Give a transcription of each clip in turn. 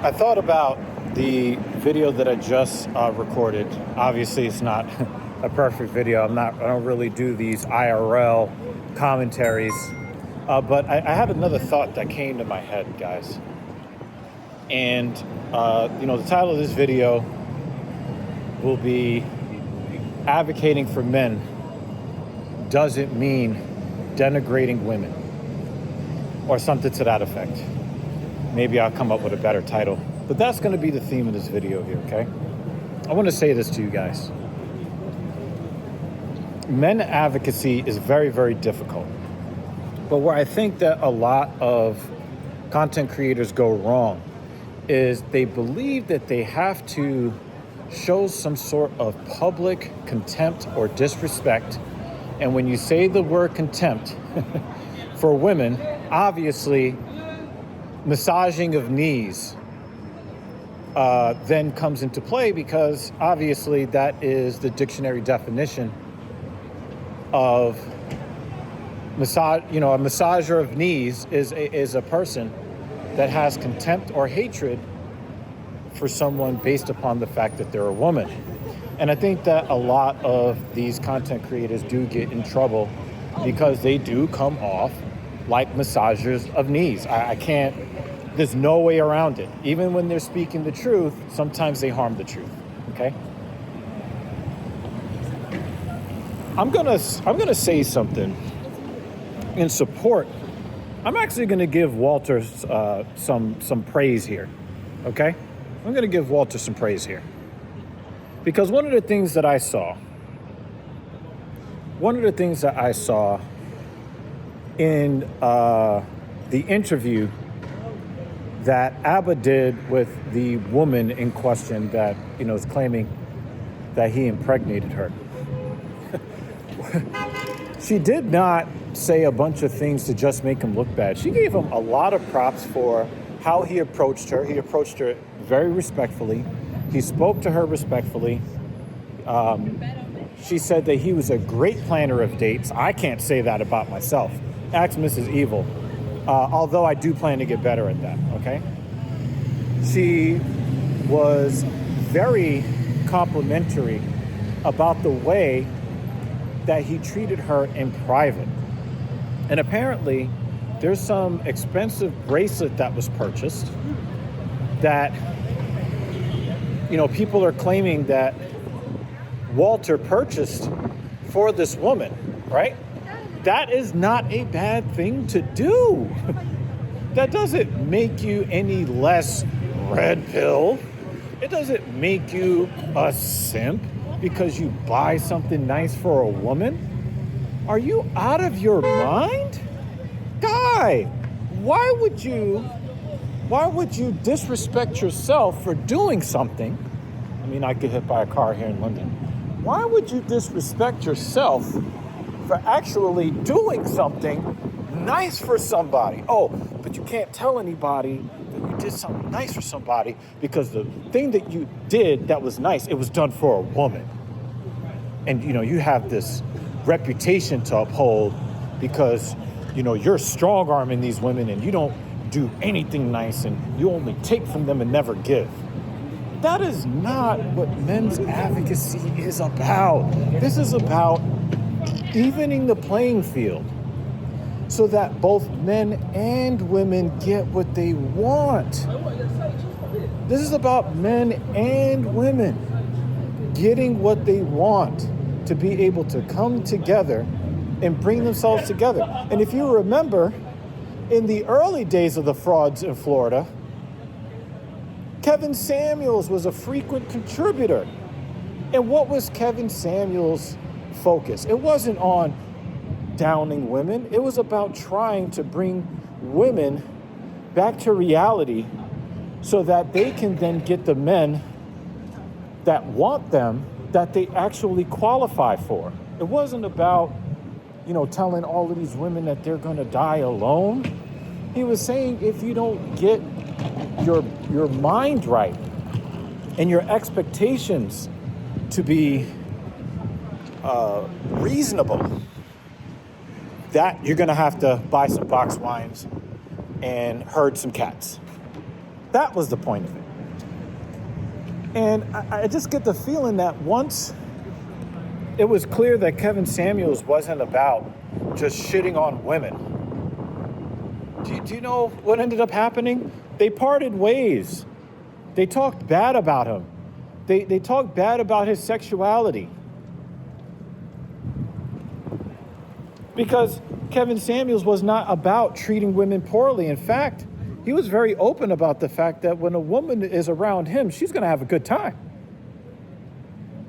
I thought about the video that I just recorded. Obviously, it's not a perfect video. I don't really do these IRL commentaries. But I had another thought that came to my head, guys. And, the title of this video will be advocating for men doesn't mean denigrating women or something to that effect. Maybe I'll come up with a better title. But that's going to be the theme of this video here, okay? I want to say this to you guys. Men advocacy is very, very difficult. But where I think that a lot of content creators go wrong is they believe that they have to show some sort of public contempt or disrespect. And when you say the word contempt for women, obviously massaging of knees then comes into play, because obviously that is the dictionary definition of massage. A massager of knees is a person that has contempt or hatred for someone based upon the fact that they're a woman. And I think that a lot of these content creators do get in trouble because they do come off like massagers of knees. There's no way around it. Even when they're speaking the truth, sometimes they harm the truth, okay? I'm gonna say something in support. I'm actually gonna give Walter some praise here, okay? I'm gonna give Walter some praise here. Because one of the things that I saw in the interview that Abba did with the woman in question that, is claiming that he impregnated her. She did not say a bunch of things to just make him look bad. She gave him a lot of props for how he approached her. He approached her very respectfully. He spoke to her respectfully. She said that he was a great planner of dates. I can't say that about myself. Ask Mrs. Evil. Although I do plan to get better at that, okay? She was very complimentary about the way that he treated her in private. And apparently, there's some expensive bracelet that was purchased that, people are claiming that Walter purchased for this woman, right? That is not a bad thing to do. That doesn't make you any less red pill. It doesn't make you a simp because you buy something nice for a woman. Are you out of your mind? Guy, why would you disrespect yourself for doing something? I mean, I get hit by a car here in London. Why would you disrespect yourself for actually doing something nice for somebody? Oh, but you can't tell anybody that you did something nice for somebody because the thing that you did that was nice, it was done for a woman. And, you have this reputation to uphold because, you're strong-arming these women and you don't do anything nice and you only take from them and never give. That is not what men's advocacy is about. This is about evening the playing field so that both men and women get what they want. This is about men and women getting what they want, to be able to come together and bring themselves together. And if you remember, in the early days of the frauds in Florida, Kevin Samuels was a frequent contributor. And what was Kevin Samuels' focus? It wasn't on downing women. It was about trying to bring women back to reality so that they can then get the men that want them that they actually qualify for. It wasn't about, telling all of these women that they're going to die alone. He was saying if you don't get your mind right and your expectations to be reasonable, that you're going to have to buy some box wines and herd some cats. That was the point of it. And I just get the feeling that once it was clear that Kevin Samuels wasn't about just shitting on women, do you know what ended up happening? They parted ways. They talked bad about him. They talked bad about his sexuality. Because Kevin Samuels was not about treating women poorly. In fact, he was very open about the fact that when a woman is around him, she's going to have a good time.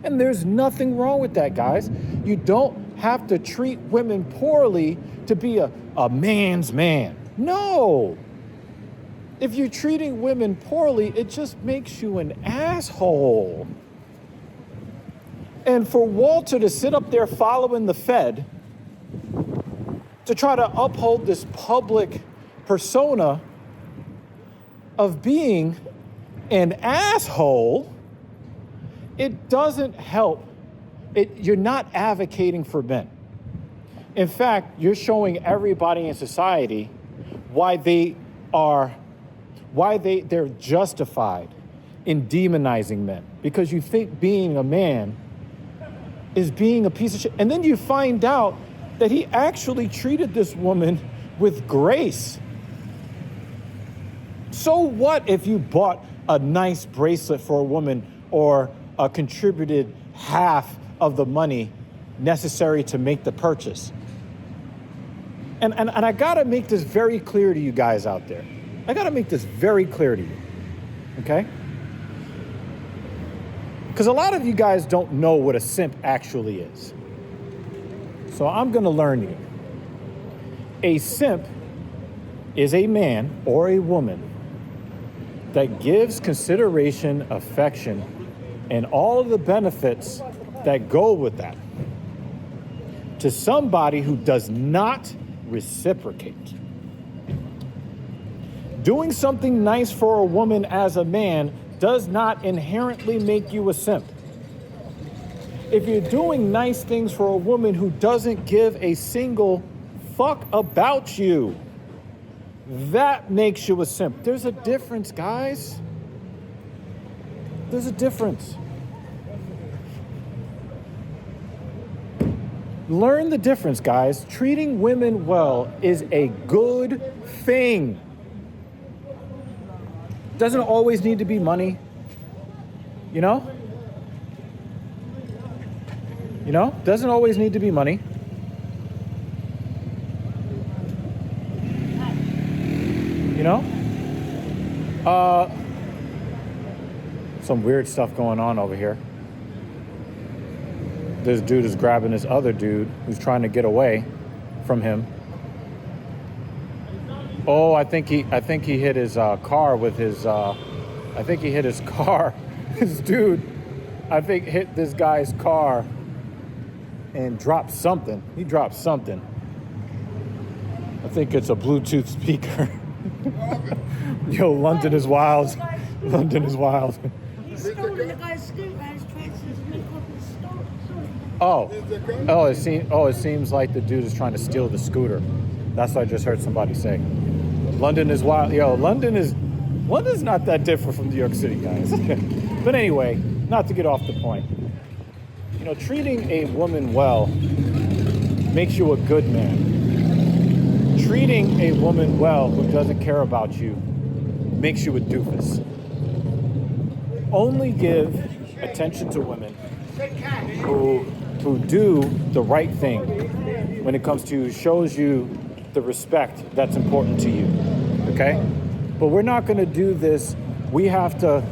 And there's nothing wrong with that, guys. You don't have to treat women poorly to be a man's man. No. If you're treating women poorly, it just makes you an asshole. And for Walter to sit up there following the Fed, to try to uphold this public persona of being an asshole, it doesn't help. You're not advocating for men. In fact, you're showing everybody in society why they're justified in demonizing men, because you think being a man is being a piece of shit. And then you find out that he actually treated this woman with grace. So what if you bought a nice bracelet for a woman or contributed half of the money necessary to make the purchase? And I gotta make this very clear to you guys out there. I gotta make this very clear to you, okay? Because a lot of you guys don't know what a simp actually is. So I'm gonna learn you. A simp is a man or a woman that gives consideration, affection, and all of the benefits that go with that to somebody who does not reciprocate. Doing something nice for a woman as a man does not inherently make you a simp. If you're doing nice things for a woman who doesn't give a single fuck about you, that makes you a simp. There's a difference, guys. There's a difference. Learn the difference, guys. Treating women well is a good thing. Doesn't always need to be money. You know? Doesn't always need to be money. Some weird stuff going on over here. This dude is grabbing this other dude who's trying to get away from him. Oh, I think he hit his car with his. I think he hit his car. This dude, I think, hit this guy's car and dropped something. He dropped something. I think it's a Bluetooth speaker. Yo, London is wild. London is wild. He stole the guy's scooter and he's trying to make up his story. It seems like the dude is trying to steal the scooter. That's what I just heard somebody say. London is wild. Yo, London's not that different from New York City, guys. But anyway, not to get off the point. Treating a woman well makes you a good man. Treating a woman well who doesn't care about you makes you a doofus. Only give attention to women who do the right thing when it comes to shows you the respect that's important to you, okay? But we're not going to do this. We have to,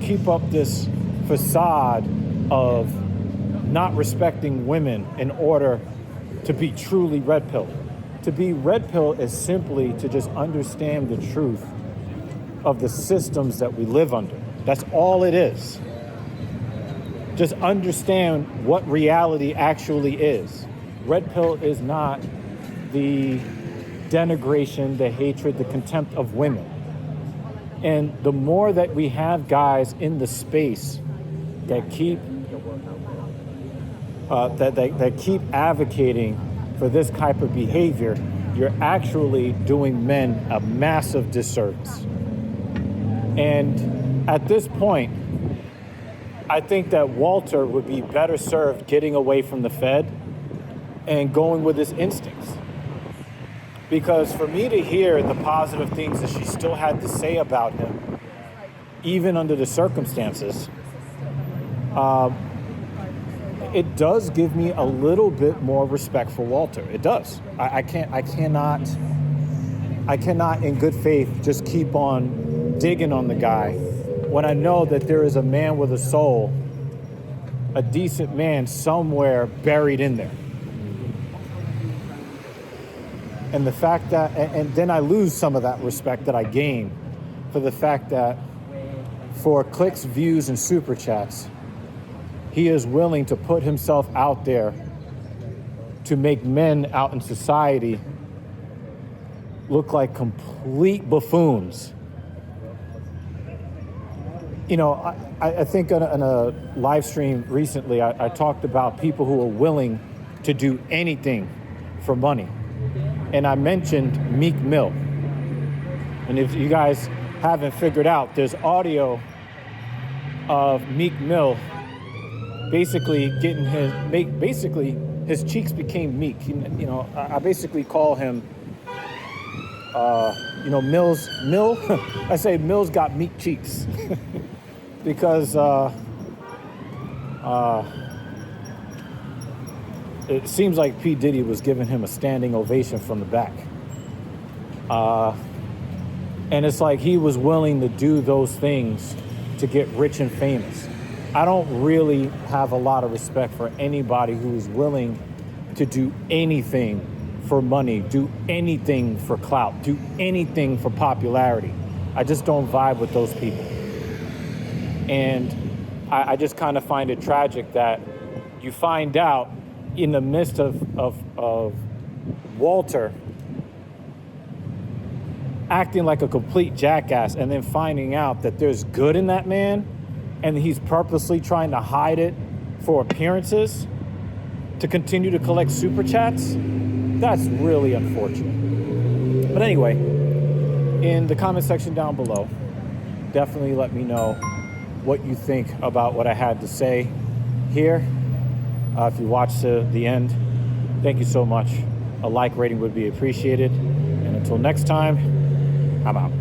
keep up this facade of not respecting women in order to be truly red pill. To be red pill is simply to just understand the truth of the systems that we live under. That's all it is. Just understand what reality actually is. Red pill is not the denigration, the hatred, the contempt of women. And the more that we have guys in the space that keep that keep advocating for this type of behavior, you're actually doing men a massive disservice. And at this point, I think that Walter would be better served getting away from the Fed and going with his instincts. Because for me to hear the positive things that she still had to say about him, even under the circumstances, it does give me a little bit more respect for Walter. It does. I cannot in good faith just keep on digging on the guy when I know that there is a man with a soul, a decent man somewhere buried in there. And the fact that, and then I lose some of that respect that I gain for the fact that for clicks, views, and super chats, he is willing to put himself out there to make men out in society look like complete buffoons. You know, I think on a live stream recently, I talked about people who are willing to do anything for money. And I mentioned Meek Mill. And if you guys haven't figured out, there's audio of Meek Mill basically getting his cheeks became meek. You know, I basically call him, Mill, I say Mill's got meek cheeks. Because it seems like P. Diddy was giving him a standing ovation from the back. And it's like he was willing to do those things to get rich and famous. I don't really have a lot of respect for anybody who is willing to do anything for money, do anything for clout, do anything for popularity. I just don't vibe with those people. And I just kind of find it tragic that you find out in the midst of Walter acting like a complete jackass and then finding out that there's good in that man and he's purposely trying to hide it for appearances to continue to collect super chats. That's really unfortunate. But anyway, in the comment section down below, definitely let me know what you think about what I had to say here. If you watched to the end, thank you so much. A like rating would be appreciated. And until next time, I'm out.